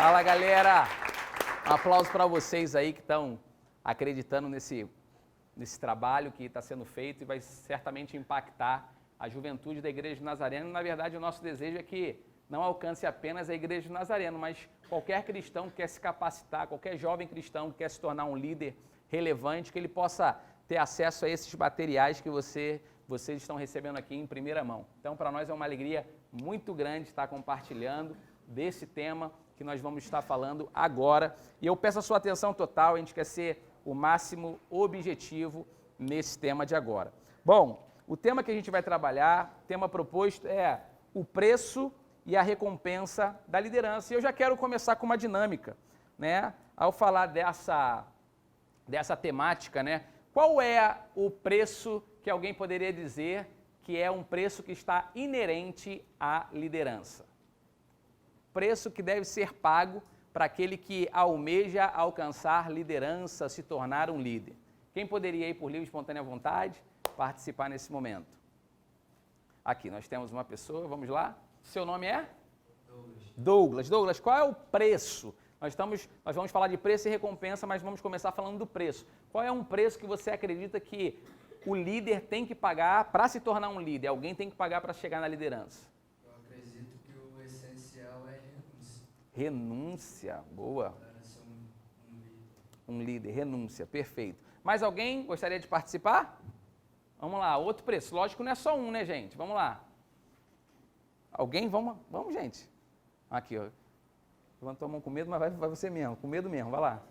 Fala, galera! Um aplauso para vocês aí que estão acreditando nesse trabalho que está sendo feito e vai certamente impactar a juventude da Igreja de Nazareno. Na verdade, o nosso desejo é que não alcance apenas a Igreja de Nazareno, mas qualquer cristão que quer se capacitar, qualquer jovem cristão que quer se tornar um líder relevante, que ele possa ter acesso a esses materiais que vocês estão recebendo aqui em primeira mão. Então, para nós é uma alegria muito grande estar compartilhando desse tema que nós vamos estar falando agora. E eu peço a sua atenção total, a gente quer ser o máximo objetivo nesse tema de agora. Bom, o tema que a gente vai trabalhar, o tema proposto é o preço e a recompensa da liderança. E eu já quero começar com uma dinâmica, né? Ao falar dessa temática, né? Qual é o preço que alguém poderia dizer que é um preço que está inerente à liderança? Preço que deve ser pago para aquele que almeja alcançar liderança, se tornar um líder. Quem poderia ir por livre e espontânea vontade participar nesse momento? Aqui, nós temos uma pessoa, vamos lá. Seu nome é? Douglas. Douglas, qual é o preço? Nós vamos falar de preço e recompensa, mas vamos começar falando do preço. Qual é um preço que você acredita que o líder tem que pagar para se tornar um líder? Alguém tem que pagar para chegar na liderança? Eu acredito que o essencial é renúncia. Renúncia, boa. Para ser um líder. Um líder, renúncia, perfeito. Mais alguém gostaria de participar? Vamos lá, outro preço. Lógico, não é só um, né, gente? Vamos lá. Alguém? Vamos, gente. Aqui, ó. Levantou a mão com medo, mas vai você mesmo, com medo mesmo, vai lá.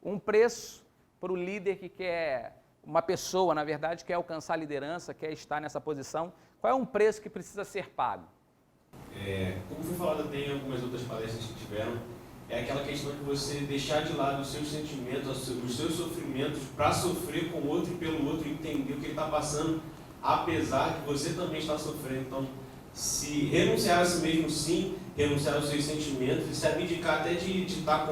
Um preço para o líder que quer, uma pessoa, na verdade, quer alcançar a liderança, quer estar nessa posição. Qual é um preço que precisa ser pago? Como foi falado até em algumas outras palestras que tiveram, é aquela questão de você deixar de lado os seus sentimentos, os seus sofrimentos, para sofrer com o outro e pelo outro, entender o que ele está passando, apesar que você também está sofrendo. Então, se renunciar a si mesmo, sim, renunciar aos seus sentimentos e se abdicar até de estar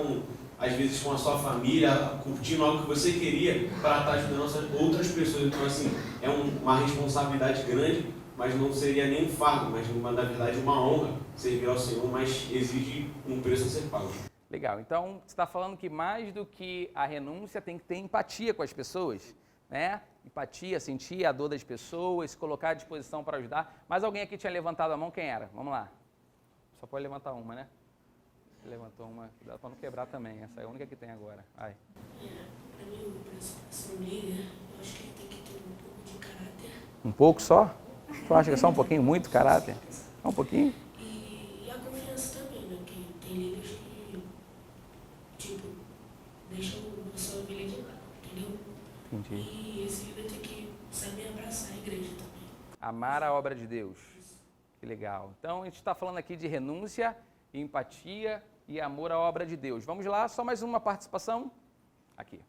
às vezes com a sua família, curtindo algo que você queria para estar ajudando outras pessoas. Então, assim, é uma responsabilidade grande, mas não seria nem um fardo, mas na verdade uma honra servir ao Senhor, mas exige um preço a ser pago. Legal, então você está falando que mais do que a renúncia tem que ter empatia com as pessoas, né? Empatia, sentir a dor das pessoas, se colocar à disposição para ajudar. Mas alguém aqui tinha levantado a mão, quem era? Vamos lá. Só pode levantar uma, né? Levantou uma, cuidado para não quebrar também, essa é a única que tem agora. Vai. Para mim, para ser um líder, eu acho que ele tem que ter um pouco de caráter. Um pouco só? Tu acha que é só um pouquinho? Muito caráter? Só um pouquinho? E a confiança também, né? Porque tem líderes que, tipo, deixam a sua ovelha de lado, entendeu? Entendi. E esse líder tem que saber abraçar a igreja também. Amar a obra de Deus. Que legal. Então, a gente está falando aqui de renúncia, empatia e amor à obra de Deus. Vamos lá, só mais uma participação? Aqui.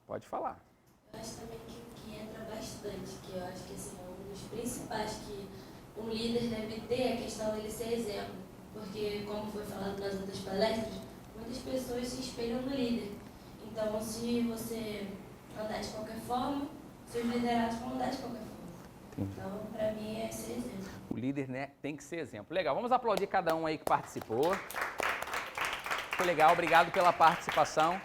Pode falar. Eu acho também que entra bastante, que eu acho que assim, é um dos principais que um líder deve ter, é a questão dele ser exemplo. Porque, como foi falado nas outras palestras, muitas pessoas se espelham no líder. Então, se você andar de qualquer forma, seus liderados vão andar de qualquer forma. Então, para mim, é ser exemplo. O líder, né, tem que ser exemplo. Legal, vamos aplaudir cada um aí que participou. Foi legal, obrigado pela participação.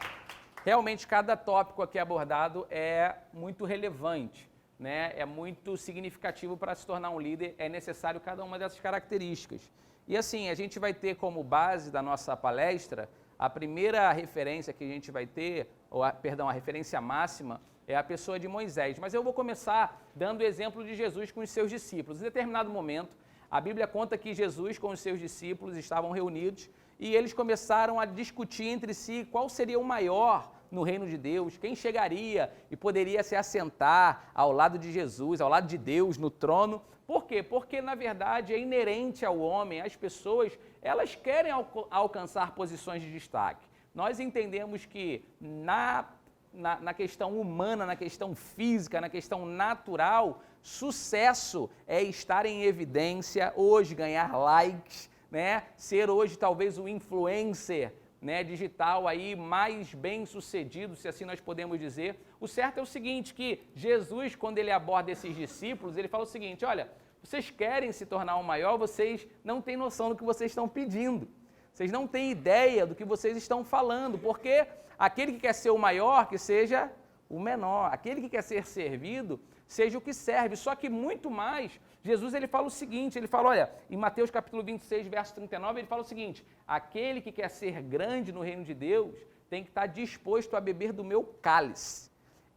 Realmente, cada tópico aqui abordado é muito relevante, né? É muito significativo para se tornar um líder, é necessário cada uma dessas características. E assim, a gente vai ter como base da nossa palestra, a primeira referência que a gente vai ter, a referência máxima, é a pessoa de Moisés. Mas eu vou começar dando o exemplo de Jesus com os seus discípulos. Em determinado momento, a Bíblia conta que Jesus com os seus discípulos estavam reunidos e eles começaram a discutir entre si qual seria o maior no reino de Deus, quem chegaria e poderia se assentar ao lado de Jesus, ao lado de Deus, no trono. Por quê? Porque, na verdade, é inerente ao homem, às pessoas, elas querem alcançar posições de destaque. Nós entendemos que na questão humana, na questão física, na questão natural, sucesso é estar em evidência, hoje ganhar likes, né? Ser hoje talvez o influencer, né, digital aí mais bem sucedido, se assim nós podemos dizer. O certo é o seguinte, que Jesus, quando ele aborda esses discípulos, ele fala o seguinte: olha, Vocês querem se tornar o maior, vocês não têm noção do que vocês estão pedindo. Vocês não têm ideia do que vocês estão falando, porque aquele que quer ser o maior, que seja o menor. Aquele que quer ser servido, seja o que serve. Só que muito mais, Jesus ele fala o seguinte, ele fala, olha, em Mateus capítulo 26, verso 39, ele fala o seguinte, aquele que quer ser grande no reino de Deus, tem que estar disposto a beber do meu cálice.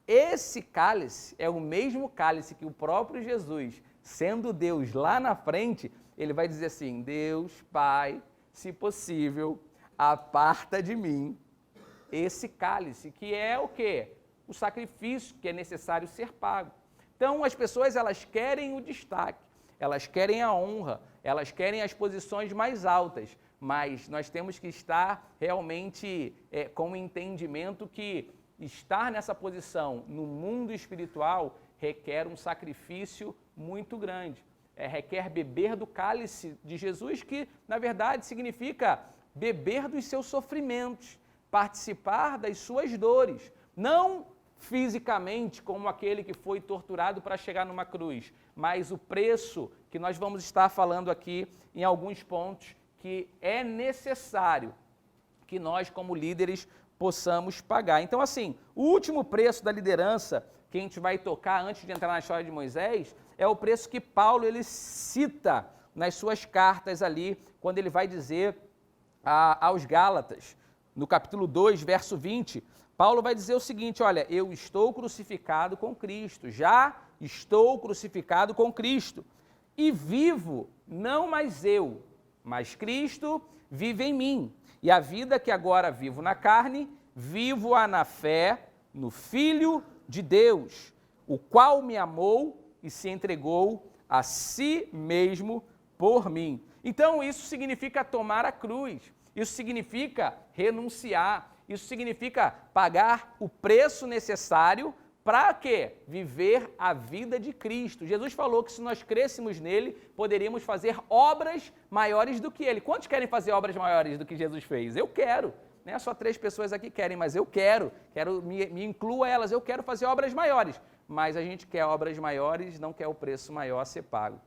Esse cálice é o mesmo cálice que o próprio Jesus, sendo Deus lá na frente, ele vai dizer assim, Deus, Pai, se possível, aparta de mim esse cálice, que é o quê? O sacrifício que é necessário ser pago. Então, as pessoas, elas querem o destaque, elas querem a honra, elas querem as posições mais altas, mas nós temos que estar realmente com o entendimento que estar nessa posição no mundo espiritual requer um sacrifício muito grande. Requer beber do cálice de Jesus, que, na verdade, significa beber dos seus sofrimentos, participar das suas dores, não fisicamente como aquele que foi torturado para chegar numa cruz, mas o preço que nós vamos estar falando aqui em alguns pontos que é necessário que nós, como líderes, possamos pagar. Então, assim, o último preço da liderança que a gente vai tocar antes de entrar na história de Moisés é o preço que Paulo ele cita nas suas cartas ali, quando ele vai dizer aos Gálatas, no capítulo 2, verso 20, Paulo vai dizer o seguinte, olha, eu estou crucificado com Cristo, já estou crucificado com Cristo, e vivo, não mais eu, mas Cristo vive em mim. E a vida que agora vivo na carne, vivo-a na fé, no Filho de Deus, o qual me amou e se entregou a si mesmo por mim. Então, isso significa tomar a cruz, isso significa renunciar, isso significa pagar o preço necessário para quê? Viver a vida de Cristo. Jesus falou que se nós crêssemos nele, poderíamos fazer obras maiores do que ele. Quantos querem fazer obras maiores do que Jesus fez? Eu quero. Não é só 3 pessoas aqui querem, mas eu quero. Me inclua elas, eu quero fazer obras maiores. Mas a gente quer obras maiores, não quer o preço maior a ser pago.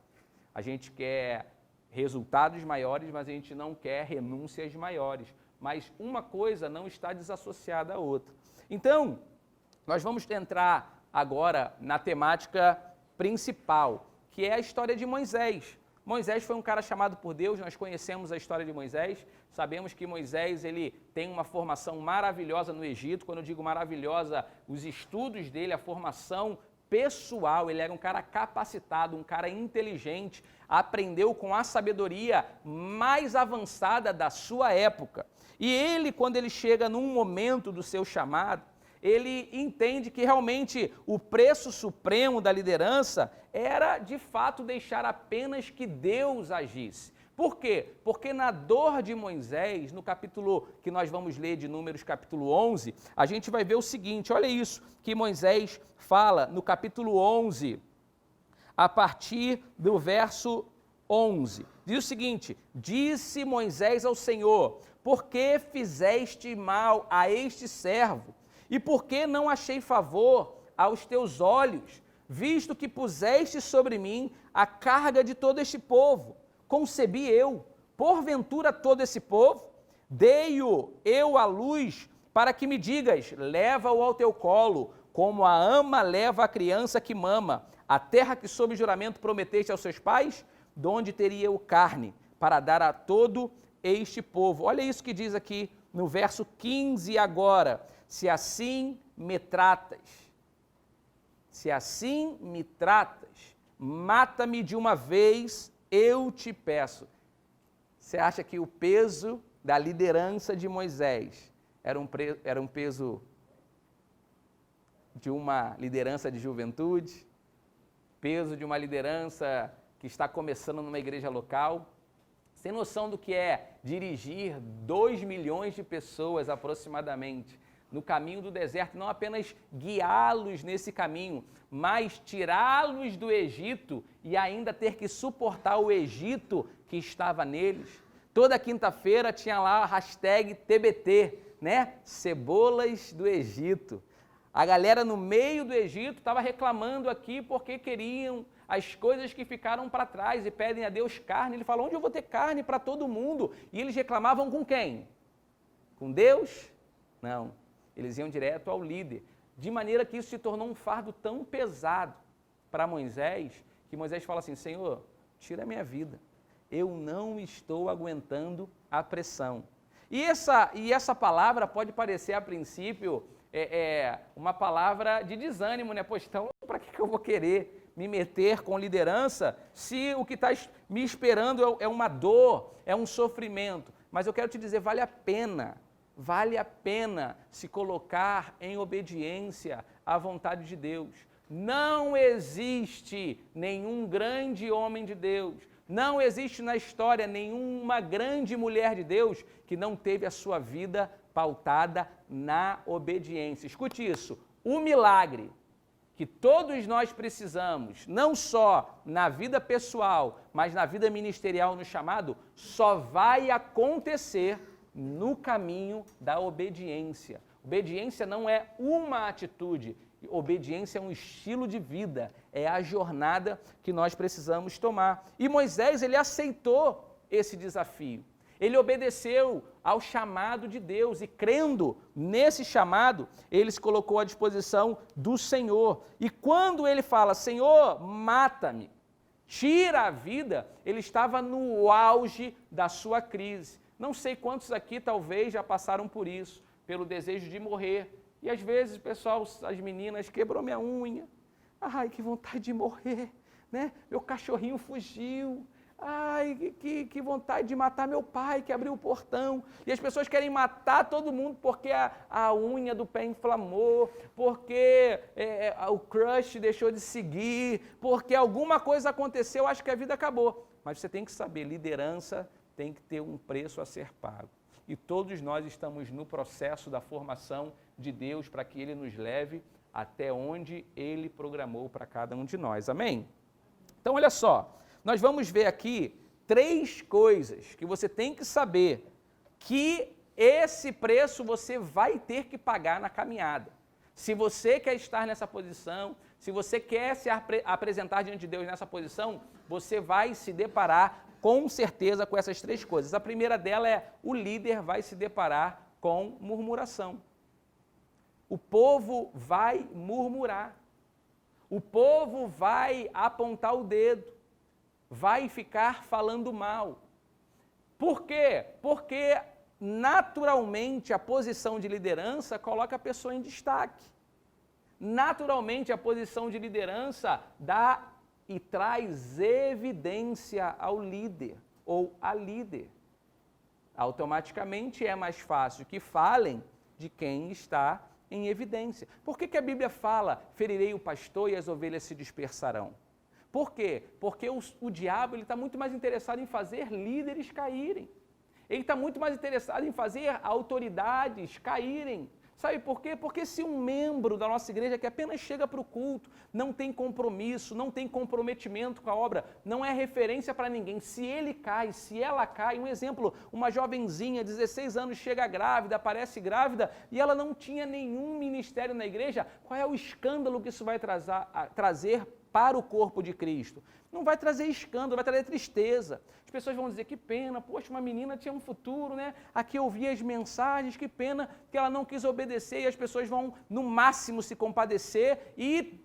A gente quer resultados maiores, mas a gente não quer renúncias maiores. Mas uma coisa não está desassociada à outra. Então, nós vamos entrar agora na temática principal, que é a história de Moisés. Moisés foi um cara chamado por Deus, nós conhecemos a história de Moisés, sabemos que Moisés ele tem uma formação maravilhosa no Egito. Quando eu digo maravilhosa, os estudos dele, a formação pessoal, ele era um cara capacitado, um cara inteligente, aprendeu com a sabedoria mais avançada da sua época. E ele, quando ele chega num momento do seu chamado, ele entende que realmente o preço supremo da liderança era, de fato, deixar apenas que Deus agisse. Por quê? Porque na dor de Moisés, no capítulo que nós vamos ler de Números, capítulo 11, a gente vai ver o seguinte, olha isso que Moisés fala no capítulo 11, a partir do verso 11. Diz o seguinte, disse Moisés ao Senhor, por que fizeste mal a este servo? E por que não achei favor aos teus olhos, visto que puseste sobre mim a carga de todo este povo? Concebi eu, porventura, todo esse povo? Dei-o eu à luz, para que me digas, leva-o ao teu colo, como a ama leva a criança que mama, a terra que sob juramento prometeste aos seus pais, de onde teria eu carne, para dar a todo este povo. Olha isso que diz aqui no verso 15 agora, se assim me tratas, mata-me de uma vez, eu te peço. Você acha que o peso da liderança de Moisés era um peso de uma liderança de juventude? Peso de uma liderança que está começando numa igreja local? Sem noção do que é dirigir 2 milhões de pessoas aproximadamente no caminho do deserto, não apenas guiá-los nesse caminho, mas tirá-los do Egito e ainda ter que suportar o Egito que estava neles. Toda quinta-feira tinha lá a hashtag TBT, né? Cebolas do Egito. A galera no meio do Egito estava reclamando aqui porque queriam as coisas que ficaram para trás e pedem a Deus carne. Ele fala, onde eu vou ter carne para todo mundo? E eles reclamavam com quem? Com Deus? Não, eles iam direto ao líder, de maneira que isso se tornou um fardo tão pesado para Moisés, que Moisés fala assim, Senhor, tira a minha vida, eu não estou aguentando a pressão. E essa palavra pode parecer a princípio uma palavra de desânimo, né? Pois então, para que eu vou querer me meter com liderança se o que está me esperando é uma dor, é um sofrimento? Mas eu quero te dizer, vale a pena se colocar em obediência à vontade de Deus. Não existe nenhum grande homem de Deus, não existe na história nenhuma grande mulher de Deus que não teve a sua vida pautada na obediência. Escute isso, o milagre que todos nós precisamos, não só na vida pessoal, mas na vida ministerial, no chamado, só vai acontecer no caminho da obediência. Obediência não é uma atitude, obediência é um estilo de vida, é a jornada que nós precisamos tomar. E Moisés, ele aceitou esse desafio. Ele obedeceu ao chamado de Deus e, crendo nesse chamado, ele se colocou à disposição do Senhor. E quando ele fala, Senhor, mata-me, tira a vida, ele estava no auge da sua crise. Não sei quantos aqui talvez já passaram por isso, pelo desejo de morrer. E às vezes, pessoal, as meninas, quebrou minha unha. Ai, que vontade de morrer, né? Meu cachorrinho fugiu. Ai, que vontade de matar meu pai, que abriu o portão. E as pessoas querem matar todo mundo porque a unha do pé inflamou, porque o crush deixou de seguir, porque alguma coisa aconteceu, acho que a vida acabou. Mas você tem que saber, liderança tem que ter um preço a ser pago. E todos nós estamos no processo da formação de Deus para que Ele nos leve até onde Ele programou para cada um de nós. Amém? Então, olha só. Nós vamos ver aqui 3 coisas que você tem que saber que esse preço você vai ter que pagar na caminhada. Se você quer estar nessa posição, se você quer se apresentar diante de Deus nessa posição, você vai se deparar com certeza com essas 3 coisas. A primeira dela é o líder vai se deparar com murmuração. O povo vai murmurar. O povo vai apontar o dedo. Vai ficar falando mal. Por quê? Porque naturalmente a posição de liderança coloca a pessoa em destaque. Naturalmente a posição de liderança dá e traz evidência ao líder ou à líder. Automaticamente é mais fácil que falem de quem está em evidência. Por que a Bíblia fala, ferirei o pastor e as ovelhas se dispersarão? Por quê? Porque o diabo está muito mais interessado em fazer líderes caírem. Ele está muito mais interessado em fazer autoridades caírem. Sabe por quê? Porque se um membro da nossa igreja que apenas chega para o culto, não tem compromisso, não tem comprometimento com a obra, não é referência para ninguém, se ele cai, se ela cai, um exemplo, uma jovenzinha, 16 anos, chega grávida, aparece grávida, e ela não tinha nenhum ministério na igreja, qual é o escândalo que isso vai trazer para o corpo de Cristo? Não vai trazer escândalo, vai trazer tristeza. As pessoas vão dizer, que pena, poxa, uma menina tinha um futuro, né? Aqui eu ouvi as mensagens, que pena que ela não quis obedecer, e as pessoas vão, no máximo, se compadecer e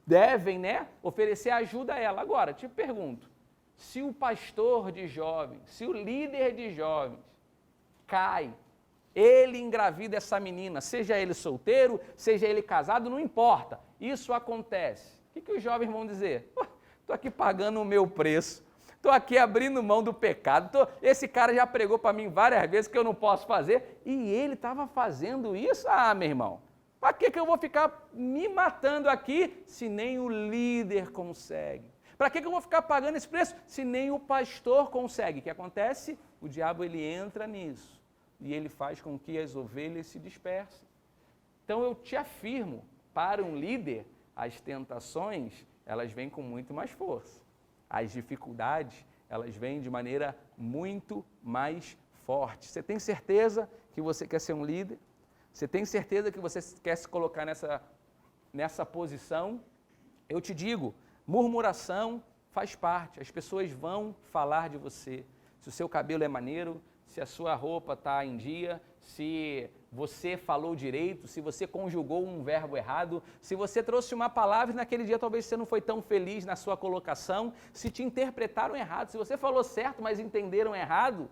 devem, né, oferecer ajuda a ela. Agora, te pergunto, se o pastor de jovens, se o líder de jovens cai, ele engravida essa menina, seja ele solteiro, seja ele casado, não importa, isso acontece. O que os jovens vão dizer? Estou aqui pagando o meu preço, estou aqui abrindo mão do pecado, esse cara já pregou para mim várias vezes que eu não posso fazer, e ele estava fazendo isso? Ah, meu irmão, para que eu vou ficar me matando aqui se nem o líder consegue? Para que eu vou ficar pagando esse preço se nem o pastor consegue? O que acontece? O diabo ele entra nisso e ele faz com que as ovelhas se dispersem. Então eu te afirmo, para um líder, as tentações, elas vêm com muito mais força. As dificuldades, elas vêm de maneira muito mais forte. Você tem certeza que você quer ser um líder? Você tem certeza que você quer se colocar nessa posição? Eu te digo, Murmuração faz parte, as pessoas vão falar de você. Se o seu cabelo é maneiro, se a sua roupa está em dia, se você falou direito, se você conjugou um verbo errado, se você trouxe uma palavra e naquele dia talvez você não foi tão feliz na sua colocação, se te interpretaram errado, se você falou certo, mas entenderam errado,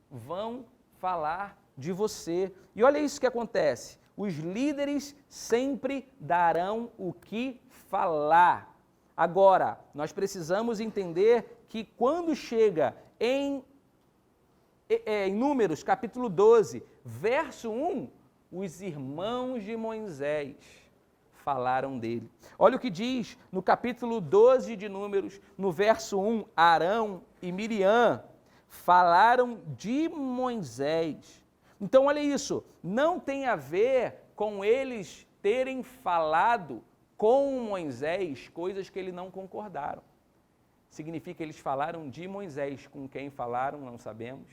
vão falar de você. E olha isso que acontece, os líderes sempre darão o que falar. Agora, nós precisamos entender que quando chega em Números, capítulo 12, verso 1, os irmãos de Moisés falaram dele. Olha o que diz no capítulo 12 de Números, no verso 1, Arão e Miriam falaram de Moisés. Então, olha isso, não tem a ver com eles terem falado com Moisés coisas que eles não concordaram. Significa que eles falaram de Moisés. Com quem falaram, não sabemos.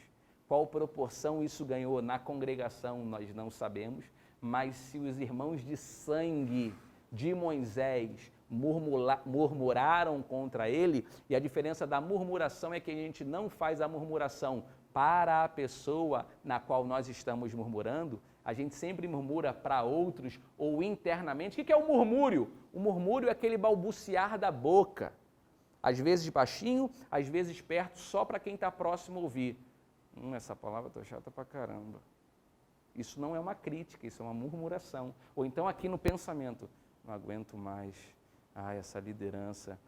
Qual proporção isso ganhou na congregação, nós não sabemos. Mas se os irmãos de sangue de Moisés murmuraram contra ele, e a diferença da murmuração é que a gente não faz a murmuração para a pessoa na qual nós estamos murmurando, a gente sempre murmura para outros ou internamente. O que é o murmúrio? O murmúrio é aquele balbuciar da boca, às vezes baixinho, às vezes perto, só para quem está próximo ouvir. Essa palavra está chata pra caramba. Isso não é uma crítica, isso é uma murmuração. Ou então aqui no pensamento, não aguento mais, essa liderança,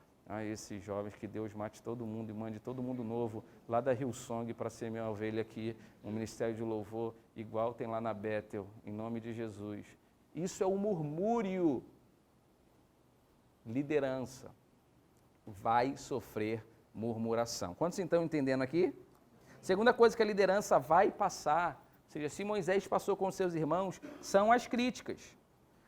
esses jovens, que Deus mate todo mundo e mande todo mundo novo lá da Hillsong para ser minha ovelha aqui, um ministério de louvor igual tem lá na Bethel, em nome de Jesus. Isso é o murmúrio. Liderança vai sofrer murmuração. Quantos estão entendendo aqui? Segunda coisa que a liderança vai passar, ou seja, se Moisés passou com seus irmãos, são as críticas.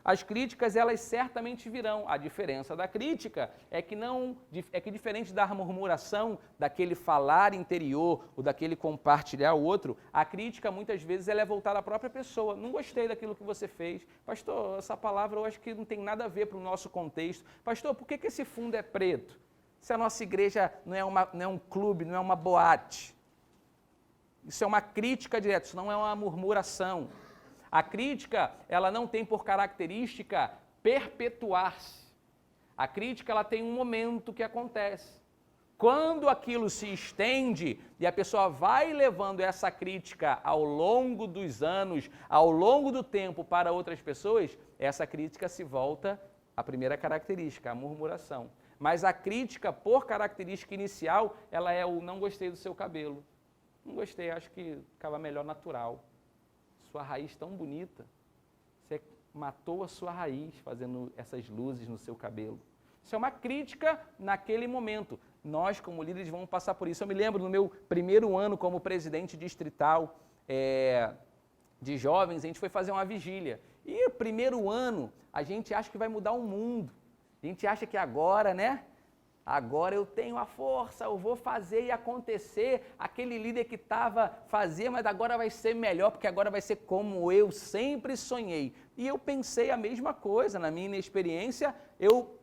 As críticas, elas certamente virão. A diferença da crítica é que diferente da murmuração, daquele falar interior, ou daquele compartilhar o outro, a crítica muitas vezes ela é voltada à própria pessoa. Não gostei daquilo que você fez. Pastor, essa palavra eu acho que não tem nada a ver para o nosso contexto. Pastor, por que esse fundo é preto? Se a nossa igreja não é um clube, não é uma boate. Isso é uma crítica direta, isso não é uma murmuração. A crítica, ela não tem por característica perpetuar-se. A crítica, ela tem um momento que acontece. Quando aquilo se estende e a pessoa vai levando essa crítica ao longo dos anos, ao longo do tempo para outras pessoas, essa crítica se volta à primeira característica, a murmuração. Mas a crítica, por característica inicial, ela é o não gostei do seu cabelo. Não gostei, acho que ficava melhor natural. Sua raiz tão bonita, você matou a sua raiz fazendo essas luzes no seu cabelo. Isso é uma crítica naquele momento. Nós, como líderes, vamos passar por isso. Eu me lembro no meu primeiro ano como presidente distrital de jovens, a gente foi fazer uma vigília. E o primeiro ano, a gente acha que vai mudar o mundo. A gente acha que agora, né? Agora eu tenho a força, eu vou fazer e acontecer. Aquele líder que fazia, mas agora vai ser melhor, porque agora vai ser como eu sempre sonhei. E eu pensei a mesma coisa, na minha inexperiência,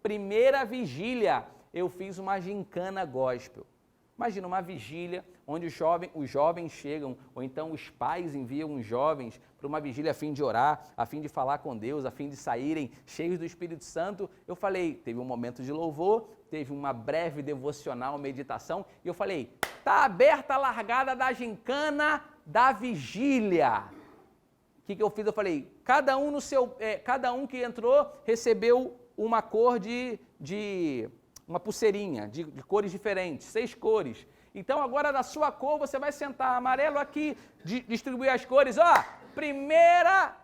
primeira vigília, eu fiz uma gincana gospel. Imagina uma vigília onde os jovens chegam, ou então os pais enviam os jovens para uma vigília a fim de orar, a fim de falar com Deus, a fim de saírem cheios do Espírito Santo. Eu falei, teve um momento de louvor, teve uma breve devocional, meditação, e eu falei, está aberta a largada da gincana da vigília. O que eu fiz? Eu falei, cada um que entrou recebeu uma cor uma pulseirinha de cores diferentes, 6 cores. Então agora da sua cor você vai sentar, amarelo aqui, distribuir as cores. Primeira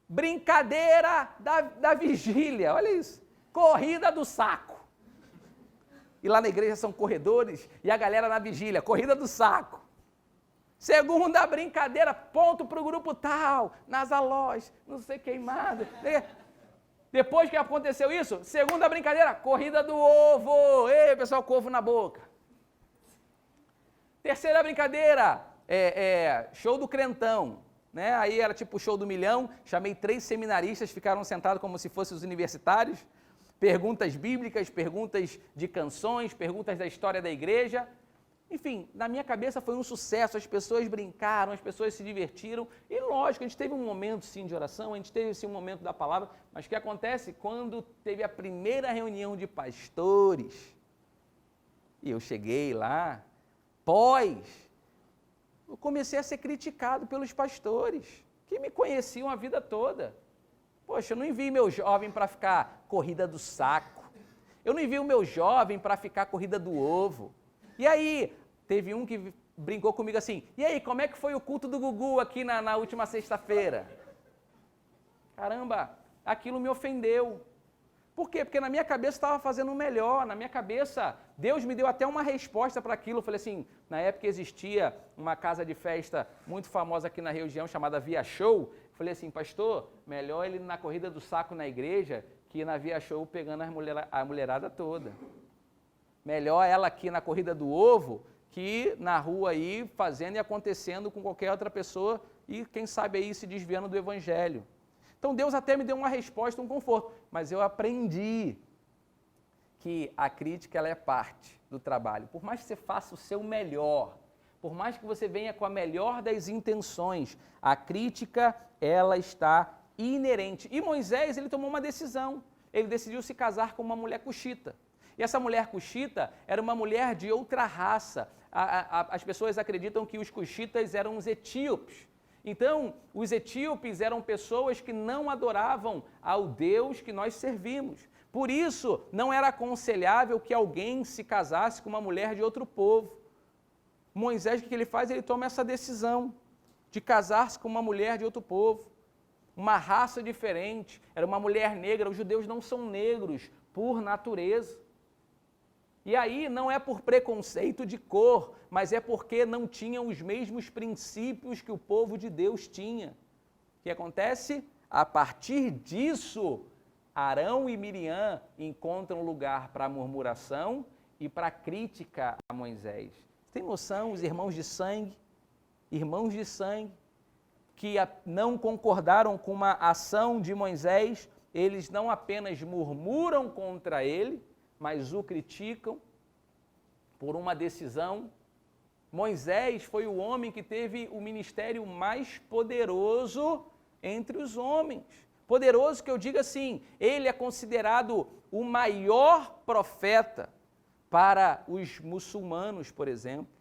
brincadeira da vigília, olha isso, corrida do saco. E lá na igreja são corredores e a galera na vigília, corrida do saco. Segunda brincadeira, ponto para o grupo tal, nas alós, não sei queimado. Depois que aconteceu isso, segunda brincadeira, corrida do ovo. Ei, pessoal, com ovo na boca. Terceira brincadeira, show do crentão. Né? Aí era tipo o show do milhão, chamei 3 seminaristas, ficaram sentados como se fossem os universitários. perguntas bíblicas, perguntas de canções, perguntas da história da igreja. Enfim, na minha cabeça foi um sucesso, as pessoas brincaram, as pessoas se divertiram, e lógico, a gente teve um momento sim de oração, a gente teve sim um momento da palavra, mas o que acontece quando teve a primeira reunião de pastores, e eu cheguei lá, eu comecei a ser criticado pelos pastores, que me conheciam a vida toda. Poxa, eu não envio meu jovem para ficar corrida do saco, eu não envio meu jovem para ficar corrida do ovo. E aí, teve um que brincou comigo assim, e aí, como é que foi o culto do Gugu aqui na última sexta-feira? Caramba, aquilo me ofendeu. Por quê? Porque na minha cabeça estava fazendo o melhor, na minha cabeça, Deus me deu até uma resposta para aquilo. Eu falei assim, na época existia uma casa de festa muito famosa aqui na região, chamada Via Show. Eu falei assim, pastor, melhor ele na corrida do saco na igreja, que na Via Show pegando a mulherada toda. Melhor ela aqui na corrida do ovo, que na rua aí fazendo e acontecendo com qualquer outra pessoa e quem sabe aí se desviando do evangelho. Então Deus até me deu uma resposta, um conforto, mas eu aprendi que a crítica ela é parte do trabalho. Por mais que você faça o seu melhor, por mais que você venha com a melhor das intenções, a crítica ela está inerente. E Moisés, ele tomou uma decisão, ele decidiu se casar com uma mulher cuxita. E essa mulher cuxita era uma mulher de outra raça. As pessoas acreditam que os cuxitas eram os etíopes. Então, os etíopes eram pessoas que não adoravam ao Deus que nós servimos. Por isso, não era aconselhável que alguém se casasse com uma mulher de outro povo. Moisés, o que ele faz? Ele toma essa decisão de casar-se com uma mulher de outro povo. Uma raça diferente, era uma mulher negra. Os judeus não são negros por natureza. E aí não é por preconceito de cor, mas é porque não tinham os mesmos princípios que o povo de Deus tinha. O que acontece? A partir disso, Arão e Miriam encontram lugar para murmuração e para crítica a Moisés. Tem noção, os irmãos de sangue, que não concordaram com uma ação de Moisés, eles não apenas murmuram contra ele, mas o criticam por uma decisão. Moisés foi o homem que teve o ministério mais poderoso entre os homens. Poderoso que eu digo assim, ele é considerado o maior profeta para os muçulmanos, por exemplo.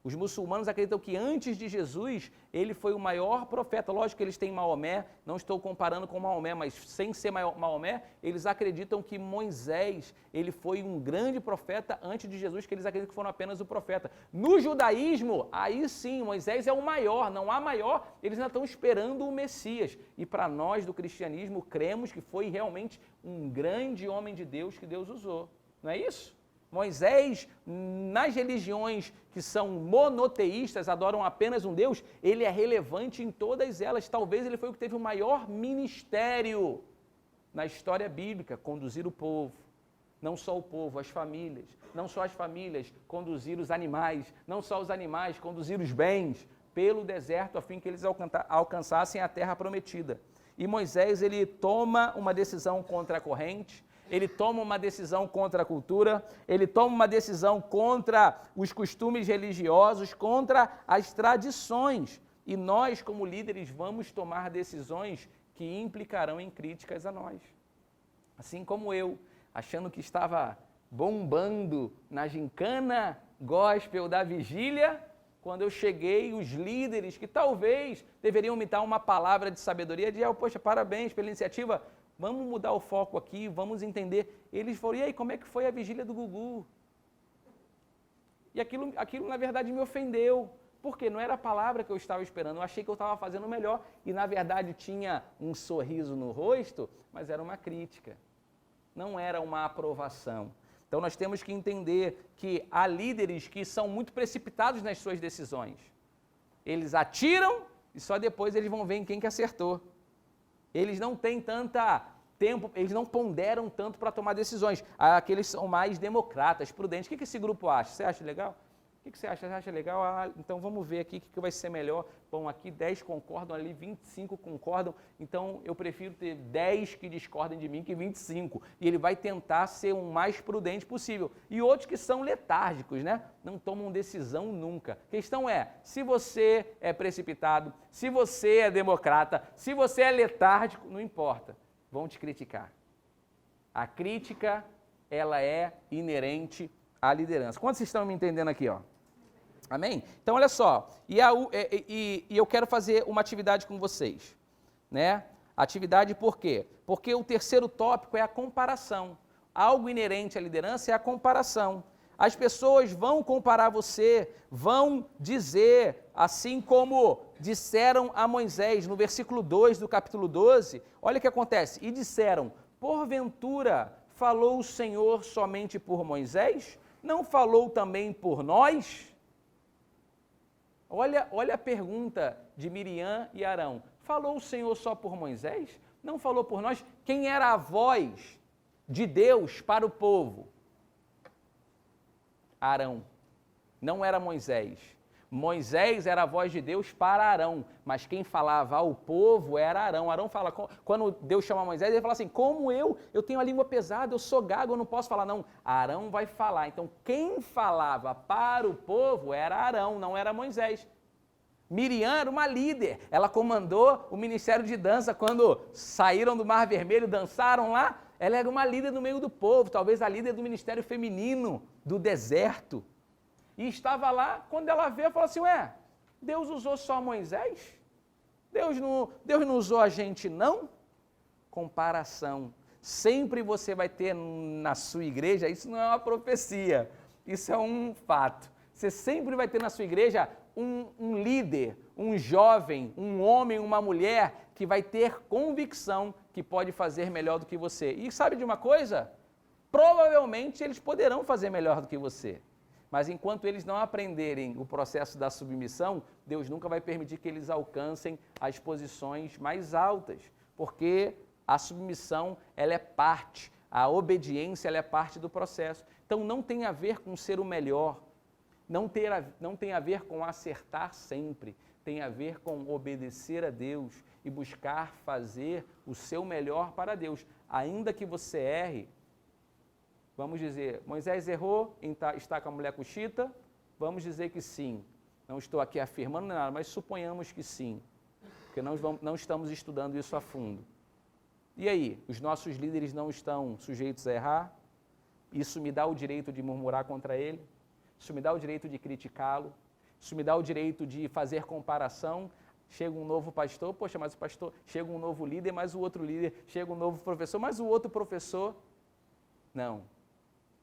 Os muçulmanos acreditam que antes de Jesus, ele foi o maior profeta. Lógico que eles têm Maomé, não estou comparando com Maomé, mas sem ser Maomé, eles acreditam que Moisés, ele foi um grande profeta antes de Jesus, que eles acreditam que foram apenas o profeta. No judaísmo, aí sim, Moisés é o maior, não há maior, eles ainda estão esperando o Messias. E para nós do cristianismo, cremos que foi realmente um grande homem de Deus que Deus usou. Não é isso? Moisés, nas religiões que são monoteístas, adoram apenas um Deus, ele é relevante em todas elas. Talvez ele foi o que teve o maior ministério na história bíblica, conduzir o povo. Não só o povo, as famílias. Não só as famílias, conduzir os animais. Não só os animais, conduzir os bens pelo deserto, a fim que eles alcançassem a terra prometida. E Moisés, ele toma uma decisão contra a corrente, ele toma uma decisão contra a cultura, ele toma uma decisão contra os costumes religiosos, contra as tradições. E nós, como líderes, vamos tomar decisões que implicarão em críticas a nós. Assim como eu, achando que estava bombando na gincana gospel da vigília, quando eu cheguei, os líderes que talvez deveriam me dar uma palavra de sabedoria, diziam, poxa, parabéns pela iniciativa, vamos mudar o foco aqui, vamos entender. Eles foram, e aí, como é que foi a vigília do Gugu? E aquilo na verdade, me ofendeu, porque não era a palavra que eu estava esperando, eu achei que eu estava fazendo melhor, e na verdade tinha um sorriso no rosto, mas era uma crítica, não era uma aprovação. Então nós temos que entender que há líderes que são muito precipitados nas suas decisões. Eles atiram e só depois eles vão ver em quem que acertou. Eles não têm tanta tempo, eles não ponderam tanto para tomar decisões. Aqueles são mais democratas, prudentes. O que esse grupo acha? Você acha legal? O que você acha? Você acha legal? Ah, então vamos ver aqui o que vai ser melhor. Bom, aqui 10 concordam, ali 25 concordam, então eu prefiro ter 10 que discordem de mim que 25. E ele vai tentar ser o mais prudente possível. E outros que são letárgicos, né? Não tomam decisão nunca. A questão é, se você é precipitado, se você é democrata, se você é letárgico, não importa, vão te criticar. A crítica, ela é inerente à liderança. Quantos vocês estão me entendendo aqui, ó? Amém? Então, olha só, e eu quero fazer uma atividade com vocês, né? Atividade por quê? Porque o terceiro tópico é a comparação. Algo inerente à liderança é a comparação. As pessoas vão comparar você, vão dizer, assim como disseram a Moisés, no versículo 2 do capítulo 12, olha o que acontece, e disseram, porventura falou o Senhor somente por Moisés? Não falou também por nós? Olha a pergunta de Miriam e Arão. Falou o Senhor só por Moisés? Não falou por nós? Quem era a voz de Deus para o povo? Arão. Não era Moisés. Moisés era a voz de Deus para Arão, mas quem falava ao povo era Arão. Arão fala, quando Deus chama Moisés, ele fala assim, como eu tenho a língua pesada, eu sou gago, eu não posso falar. Não, Arão vai falar. Então, quem falava para o povo era Arão, não era Moisés. Miriam era uma líder, ela comandou o ministério de dança quando saíram do Mar Vermelho, dançaram lá. Ela era uma líder no meio do povo, talvez a líder do ministério feminino do deserto. E estava lá, quando ela veio, falou assim, ué, Deus usou só Moisés? Deus não usou a gente, não? Comparação. Sempre você vai ter na sua igreja, isso não é uma profecia, isso é um fato. Você sempre vai ter na sua igreja um líder, um jovem, um homem, uma mulher que vai ter convicção que pode fazer melhor do que você. E sabe de uma coisa? Provavelmente eles poderão fazer melhor do que você. Mas enquanto eles não aprenderem o processo da submissão, Deus nunca vai permitir que eles alcancem as posições mais altas, porque a submissão, ela é parte, a obediência, ela é parte do processo. Então não tem a ver com ser o melhor, não tem a ver com acertar sempre, tem a ver com obedecer a Deus e buscar fazer o seu melhor para Deus. Ainda que você erre, vamos dizer, Moisés errou em estar com a mulher cuxita, vamos dizer que sim. Não estou aqui afirmando nada, mas suponhamos que sim, porque não estamos estudando isso a fundo. E aí, os nossos líderes não estão sujeitos a errar? Isso me dá o direito de murmurar contra ele? Isso me dá o direito de criticá-lo? Isso me dá o direito de fazer comparação? Chega um novo pastor, poxa, mas o pastor, chega um novo líder, mas o outro líder, chega um novo professor, mas o outro professor. Não.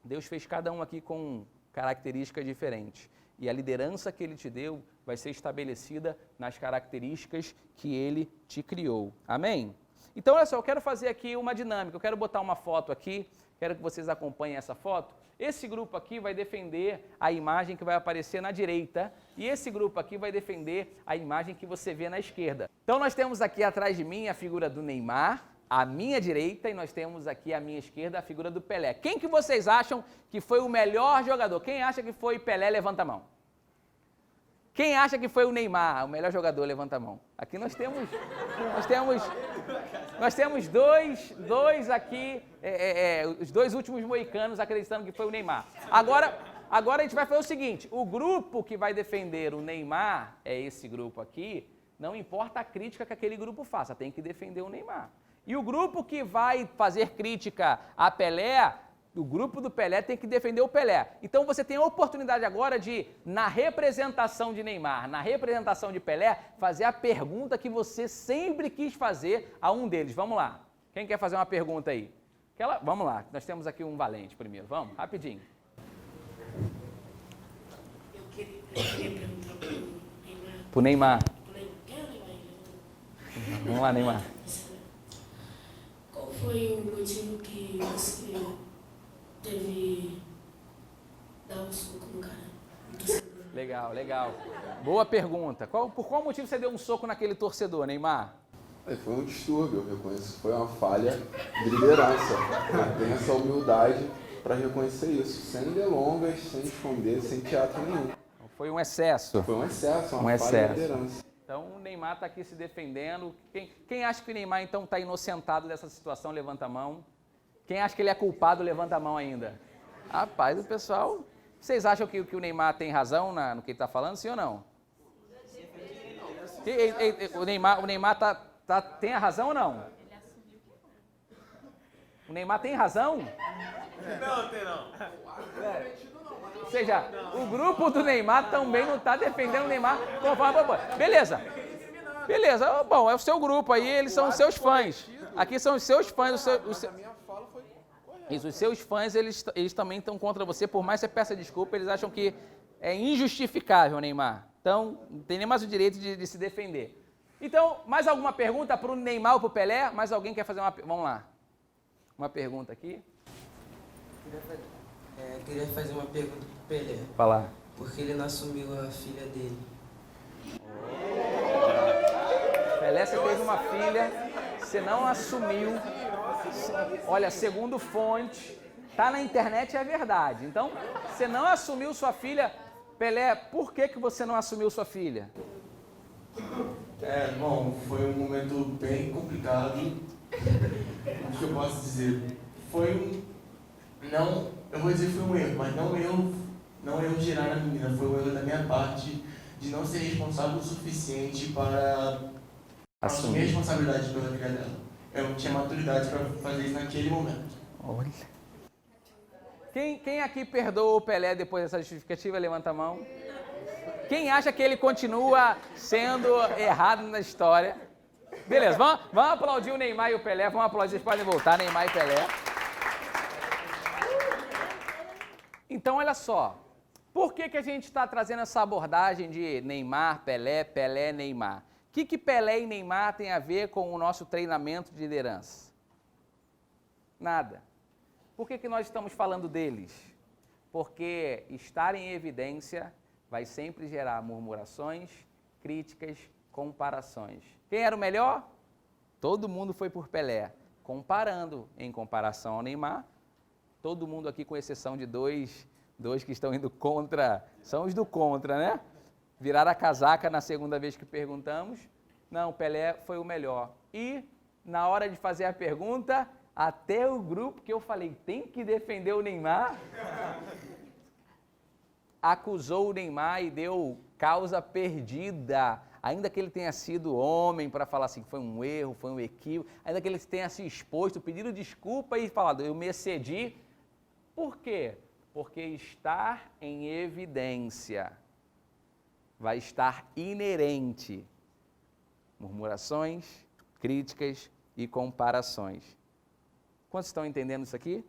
Deus fez cada um aqui com características diferentes. E a liderança que Ele te deu vai ser estabelecida nas características que Ele te criou. Amém? Então, olha só, eu quero fazer aqui uma dinâmica. Eu quero botar uma foto aqui, quero que vocês acompanhem essa foto. Esse grupo aqui vai defender a imagem que vai aparecer na direita e esse grupo aqui vai defender a imagem que você vê na esquerda. Então, nós temos aqui atrás de mim a figura do Neymar, à minha direita, e nós temos aqui à minha esquerda a figura do Pelé. Quem que vocês acham que foi o melhor jogador? Quem acha que foi Pelé, levanta a mão. Quem acha que foi o Neymar, o melhor jogador, levanta a mão. Aqui nós temos dois aqui, os dois últimos moicanos acreditando que foi o Neymar. Agora a gente vai fazer o seguinte, o grupo que vai defender o Neymar, é esse grupo aqui, não importa a crítica que aquele grupo faça, tem que defender o Neymar. E o grupo que vai fazer crítica a Pelé, o grupo do Pelé tem que defender o Pelé. Então você tem a oportunidade agora de, na representação de Neymar, na representação de Pelé, fazer a pergunta que você sempre quis fazer a um deles. Vamos lá. Quem quer fazer uma pergunta aí? Vamos lá, nós temos aqui um valente primeiro. Vamos, rapidinho. Eu queria perguntar Pro Neymar. Quem é o Neymar? Vamos lá, Neymar. Qual foi o motivo que você teve dar um soco no cara? Legal, legal. Boa pergunta. Por qual motivo você deu um soco naquele torcedor, Neymar? Foi um distúrbio, eu reconheço que foi uma falha de liderança. Eu tenho essa humildade para reconhecer isso, sem delongas, sem esconder, sem teatro nenhum. foi um excesso. Foi um excesso, uma Um falha excesso. de liderança. Então o Neymar está aqui se defendendo. Quem acha que o Neymar então está inocentado dessa situação, levanta a mão. Quem acha que ele é culpado, levanta a mão ainda. Rapaz, o pessoal... Vocês acham que o Neymar tem razão no que ele está falando, sim ou não? O Neymar tem a razão ou não? O Neymar tem razão? Não, tem não. Ou seja, o grupo do Neymar também não está defendendo o Neymar. Beleza. Beleza. Bom, é o seu grupo aí, eles são os seus fãs. Aqui são os seus fãs. A minha fala foi correta. Isso, os seus fãs, eles também estão contra você. Por mais que você peça desculpa, eles acham que é injustificável, Neymar. Então, não tem nem mais o direito de se defender. Então, mais alguma pergunta para o Neymar ou para o Pelé? Mais alguém quer fazer uma... Vamos lá. Uma pergunta aqui. Queria fazer uma pergunta pro Pelé. Falar. Por que ele não assumiu a filha dele? Pelé, você teve uma filha, você não assumiu. Olha, segundo fonte, tá na internet, é verdade. Então, você não assumiu sua filha. Pelé, por que você não assumiu sua filha? Bom, foi um momento bem complicado. O que eu posso dizer? Eu vou dizer que foi um erro, mas não erro gerar na menina, foi um erro da minha parte de não ser responsável o suficiente para assumir a responsabilidade pela filha dela. Eu não tinha maturidade para fazer isso naquele momento. Olha. Quem aqui perdoa o Pelé depois dessa justificativa? Levanta a mão. Quem acha que ele continua sendo errado na história? Beleza, vamos aplaudir o Neymar e o Pelé. Vamos aplaudir, vocês podem voltar, Neymar e Pelé. Então, olha só. Por que a gente está trazendo essa abordagem de Neymar, Pelé, Pelé, Neymar? O que Pelé e Neymar tem a ver com o nosso treinamento de liderança? Nada. Por que nós estamos falando deles? Porque estar em evidência vai sempre gerar murmurações, críticas, comparações. Quem era o melhor? Todo mundo foi por Pelé. Comparando em comparação ao Neymar, todo mundo aqui, com exceção de dois que estão indo contra, são os do contra, né? Viraram a casaca na segunda vez que perguntamos. Não, Pelé foi o melhor. E, na hora de fazer a pergunta, até o grupo que eu falei, tem que defender o Neymar, acusou o Neymar e deu causa perdida. Ainda que ele tenha sido homem para falar assim, foi um erro, foi um equívoco, ainda que ele tenha se exposto, pedido desculpa e falado, eu me excedi. Por quê? Porque estar em evidência vai estar inerente. Murmurações, críticas e comparações. Quantos estão entendendo isso aqui?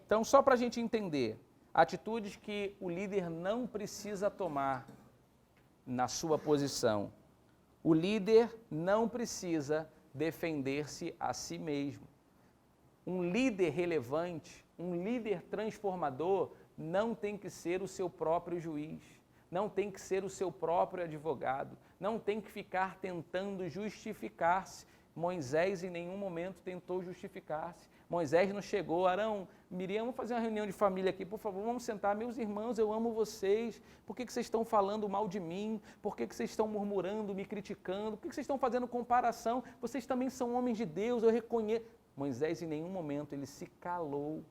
Então, só para a gente entender, atitudes que o líder não precisa tomar na sua posição. O líder não precisa defender-se a si mesmo. Um líder relevante, um líder transformador, não tem que ser o seu próprio juiz, não tem que ser o seu próprio advogado, não tem que ficar tentando justificar-se. Moisés em nenhum momento tentou justificar-se. Moisés não chegou, Arão, Miriam, vamos fazer uma reunião de família aqui, por favor, vamos sentar, meus irmãos, eu amo vocês, por que vocês estão falando mal de mim? Por que vocês estão murmurando, me criticando? Por que vocês estão fazendo comparação? Vocês também são homens de Deus, eu reconheço. Moisés em nenhum momento ele se calou.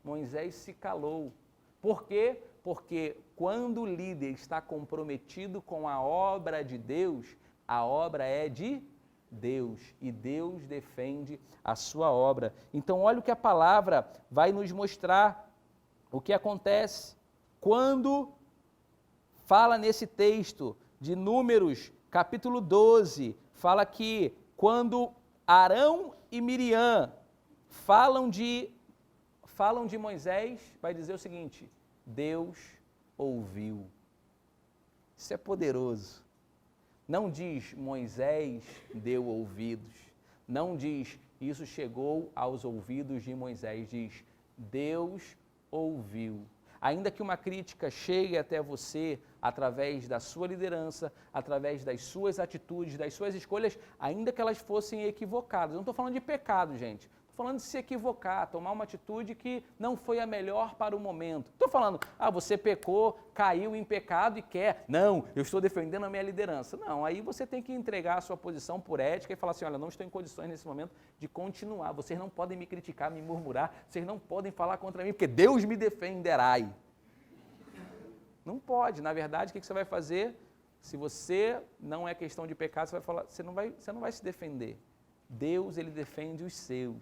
Moisés se calou. Por quê? Porque quando o líder está comprometido com a obra de Deus, a obra é de Deus e Deus defende a sua obra. Então, olha o que a palavra vai nos mostrar, o que acontece quando fala nesse texto de Números, capítulo 12, fala que quando Arão e Miriam falam de Moisés, vai dizer o seguinte, Deus ouviu. Isso é poderoso. Não diz Moisés deu ouvidos, não diz isso chegou aos ouvidos de Moisés, diz Deus ouviu. Ainda que uma crítica chegue até você através da sua liderança, através das suas atitudes, das suas escolhas, ainda que elas fossem equivocadas. Eu não estou falando de pecado, gente, estou falando de se equivocar, tomar uma atitude que não foi a melhor para o momento. Estou falando, você pecou, caiu em pecado e quer. Não, eu estou defendendo a minha liderança. Não, aí você tem que entregar a sua posição por ética e falar assim, olha, não estou em condições nesse momento de continuar. Vocês não podem me criticar, me murmurar, vocês não podem falar contra mim, porque Deus me defenderai. Não pode. Na verdade, o que você vai fazer? Se você não é questão de pecado, você vai falar, você não vai se defender. Deus, ele defende os seus.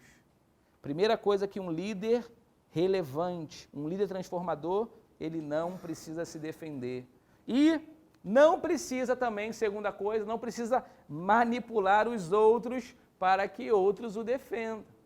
Primeira coisa que um líder relevante, um líder transformador, ele não precisa se defender. E não precisa também, segunda coisa, não precisa manipular os outros para que outros o defendam.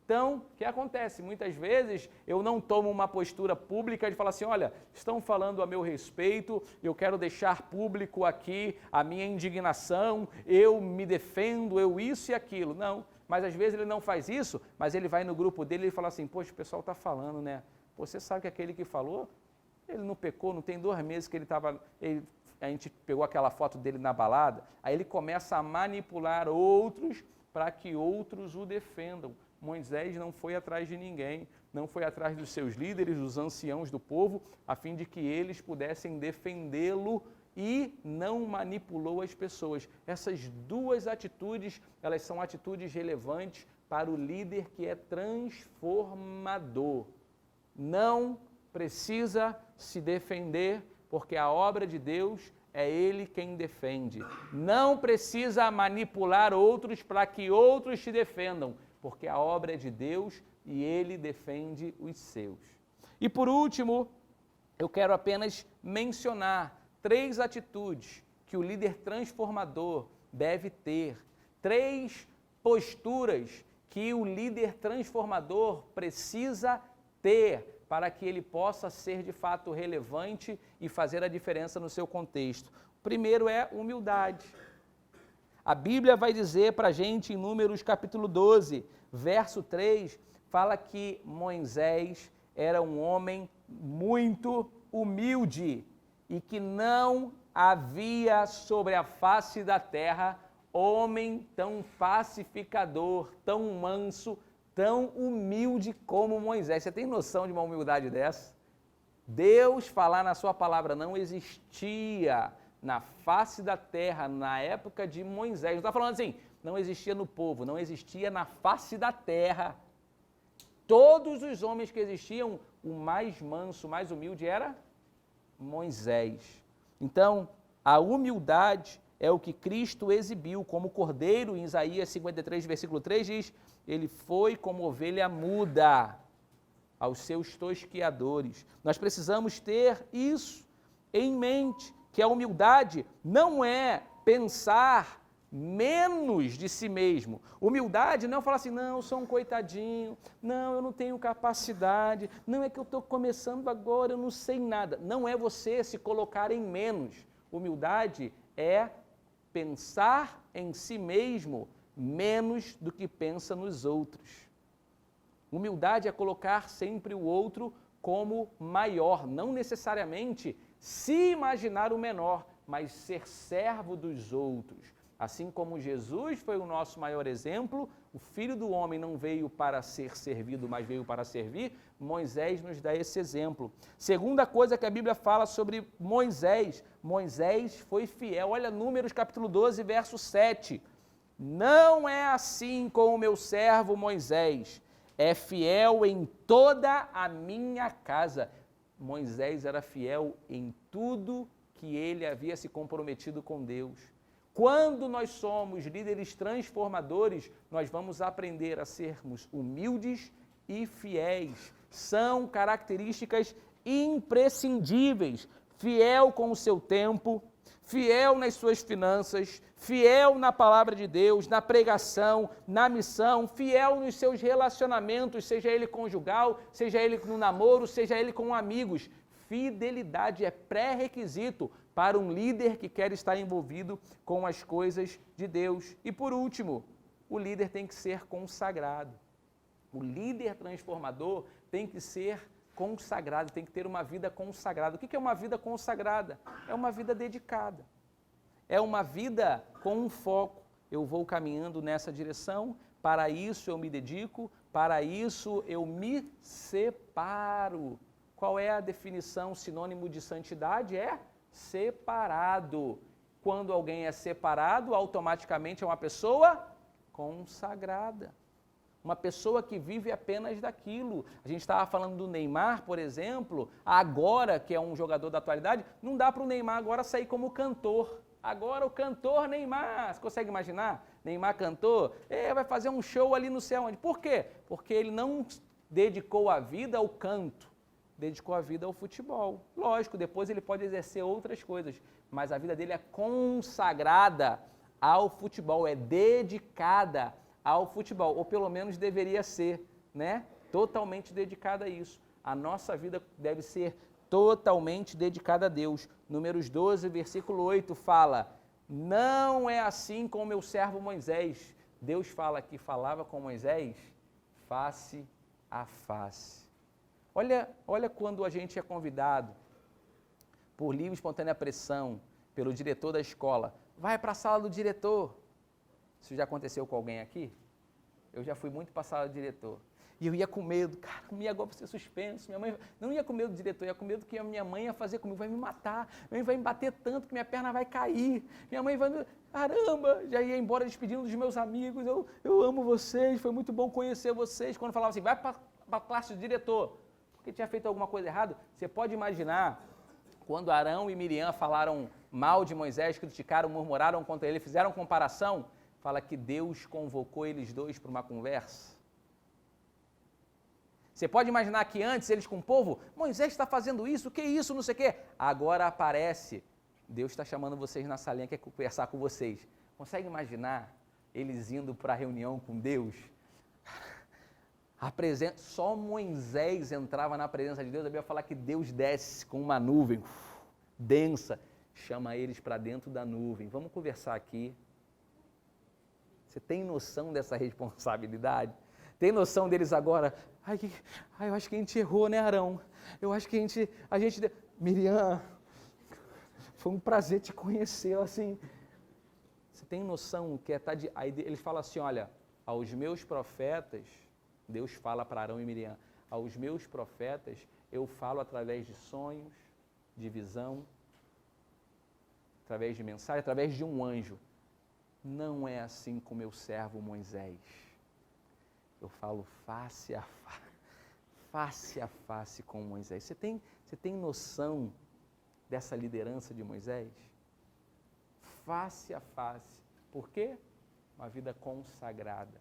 Então, o que acontece? Muitas vezes eu não tomo uma postura pública de falar assim, olha, estão falando a meu respeito, eu quero deixar público aqui a minha indignação, eu me defendo, eu isso e aquilo. Não, mas às vezes ele não faz isso, mas ele vai no grupo dele e fala assim, poxa, o pessoal está falando, né? Você sabe que aquele que falou, ele não pecou, não tem 2 meses que ele estava... A gente pegou aquela foto dele na balada, aí ele começa a manipular outros para que outros o defendam. Moisés não foi atrás de ninguém, não foi atrás dos seus líderes, dos anciãos do povo, a fim de que eles pudessem defendê-lo e não manipulou as pessoas. Essas 2 atitudes, elas são atitudes relevantes para o líder que é transformador. Não precisa se defender, porque a obra de Deus é Ele quem defende. Não precisa manipular outros para que outros te defendam, porque a obra é de Deus e Ele defende os seus. E por último, eu quero apenas mencionar 3 atitudes que o líder transformador deve ter, 3 posturas que o líder transformador precisa ter para que ele possa ser de fato relevante e fazer a diferença no seu contexto. O primeiro é humildade. A Bíblia vai dizer para a gente em Números capítulo 12, verso 3, fala que Moisés era um homem muito humilde e que não havia sobre a face da terra homem tão pacificador, tão manso, tão humilde como Moisés. Você tem noção de uma humildade dessa? Deus falar na sua palavra não existia na face da terra, na época de Moisés. Não está falando assim, não existia no povo, não existia na face da terra. Todos os homens que existiam, o mais manso, o mais humilde era Moisés. Então, a humildade é o que Cristo exibiu como cordeiro. Em Isaías 53, versículo 3 diz, ele foi como ovelha muda aos seus tosquiadores. Nós precisamos ter isso em mente, que a humildade não é pensar menos de si mesmo. Humildade não é falar assim, não, eu sou um coitadinho, não, eu não tenho capacidade, não é que eu estou começando agora, eu não sei nada. Não é você se colocar em menos. Humildade é pensar em si mesmo menos do que pensa nos outros. Humildade é colocar sempre o outro como maior, não necessariamente se imaginar o menor, mas ser servo dos outros. Assim como Jesus foi o nosso maior exemplo, o Filho do Homem não veio para ser servido, mas veio para servir, Moisés nos dá esse exemplo. Segunda coisa que a Bíblia fala sobre Moisés, Moisés foi fiel. Olha Números capítulo 12, verso 7. Não é assim com o meu servo Moisés, é fiel em toda a minha casa. Moisés era fiel em tudo que ele havia se comprometido com Deus. Quando nós somos líderes transformadores, nós vamos aprender a sermos humildes e fiéis. São características imprescindíveis. Fiel com o seu tempo, fiel nas suas finanças, fiel na palavra de Deus, na pregação, na missão, fiel nos seus relacionamentos, seja ele conjugal, seja ele no namoro, seja ele com amigos. Fidelidade é pré-requisito para um líder que quer estar envolvido com as coisas de Deus. E por último, o líder tem que ser consagrado. O líder transformador tem que ser consagrado, tem que ter uma vida consagrada. O que é uma vida consagrada? É uma vida dedicada. É uma vida com um foco. Eu vou caminhando nessa direção para isso eu me dedico, para isso eu me separo. Qual é a definição sinônimo de santidade? É separado. Quando alguém é separado, automaticamente é uma pessoa consagrada. Uma pessoa que vive apenas daquilo. A gente estava falando do Neymar, por exemplo, agora que é um jogador da atualidade, não dá para o Neymar agora sair como cantor. Agora o cantor Neymar, você consegue imaginar? Neymar cantor, vai fazer um show ali no céu. Por quê? Porque ele não dedicou a vida ao canto, dedicou a vida ao futebol. Lógico, depois ele pode exercer outras coisas, mas a vida dele é consagrada ao futebol, é dedicada ao futebol, ou pelo menos deveria ser, né? Totalmente dedicada a isso. A nossa vida deve ser totalmente dedicada a Deus. Números 12, versículo 8 fala: não é assim com o meu servo Moisés. Deus fala que falava com Moisés face a face. Olha quando a gente é convidado por livre e espontânea pressão, pelo diretor da escola, vai para a sala do diretor. Isso já aconteceu com alguém aqui? Eu já fui muito para a sala do diretor. E eu ia com medo, cara, minha agora vai ser suspenso. Minha mãe não ia com medo do diretor, ia com medo que a minha mãe ia fazer comigo, vai me matar, minha mãe vai me bater tanto que minha perna vai cair, minha mãe vai me... Caramba, já ia embora despedindo dos meus amigos, eu amo vocês, foi muito bom conhecer vocês. Quando falava assim, vai para a classe do diretor, porque tinha feito alguma coisa errada, você pode imaginar, quando Arão e Miriam falaram mal de Moisés, criticaram, murmuraram contra ele, fizeram comparação, fala que Deus convocou eles dois para uma conversa. Você pode imaginar que antes eles com o povo, Moisés está fazendo isso, o que é isso, não sei o quê. Agora aparece, Deus está chamando vocês na salinha, quer conversar com vocês. Consegue imaginar eles indo para a reunião com Deus? Só Moisés entrava na presença de Deus, a Bíblia fala que Deus desce com uma nuvem densa, chama eles para dentro da nuvem. Vamos conversar aqui. Você tem noção dessa responsabilidade? Tem noção deles agora? Eu acho que a gente errou, né, Arão? Eu acho que a gente... Miriam, foi um prazer te conhecer, assim. Você tem noção que Aí eles falam assim, olha, aos meus profetas, Deus fala para Arão e Miriam, aos meus profetas eu falo através de sonhos, de visão, através de mensagem, através de um anjo. Não é assim com meu servo Moisés. Eu falo face a face com Moisés. Você tem noção dessa liderança de Moisés? Face a face. Por quê? Uma vida consagrada.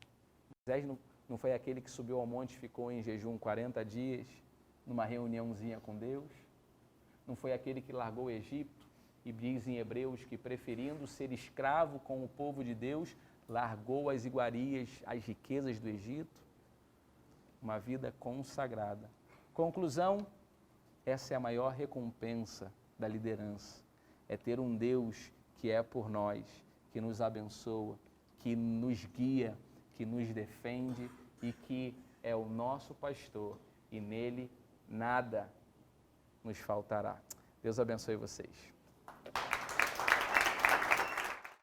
Moisés não foi aquele que subiu ao monte e ficou em jejum 40 dias, numa reuniãozinha com Deus. Não foi aquele que largou o Egito e diz em Hebreus que, preferindo ser escravo com o povo de Deus, largou as iguarias, as riquezas do Egito. Uma vida consagrada. Conclusão, essa é a maior recompensa da liderança. É ter um Deus que é por nós, que nos abençoa, que nos guia, que nos defende e que é o nosso pastor. E nele nada nos faltará. Deus abençoe vocês.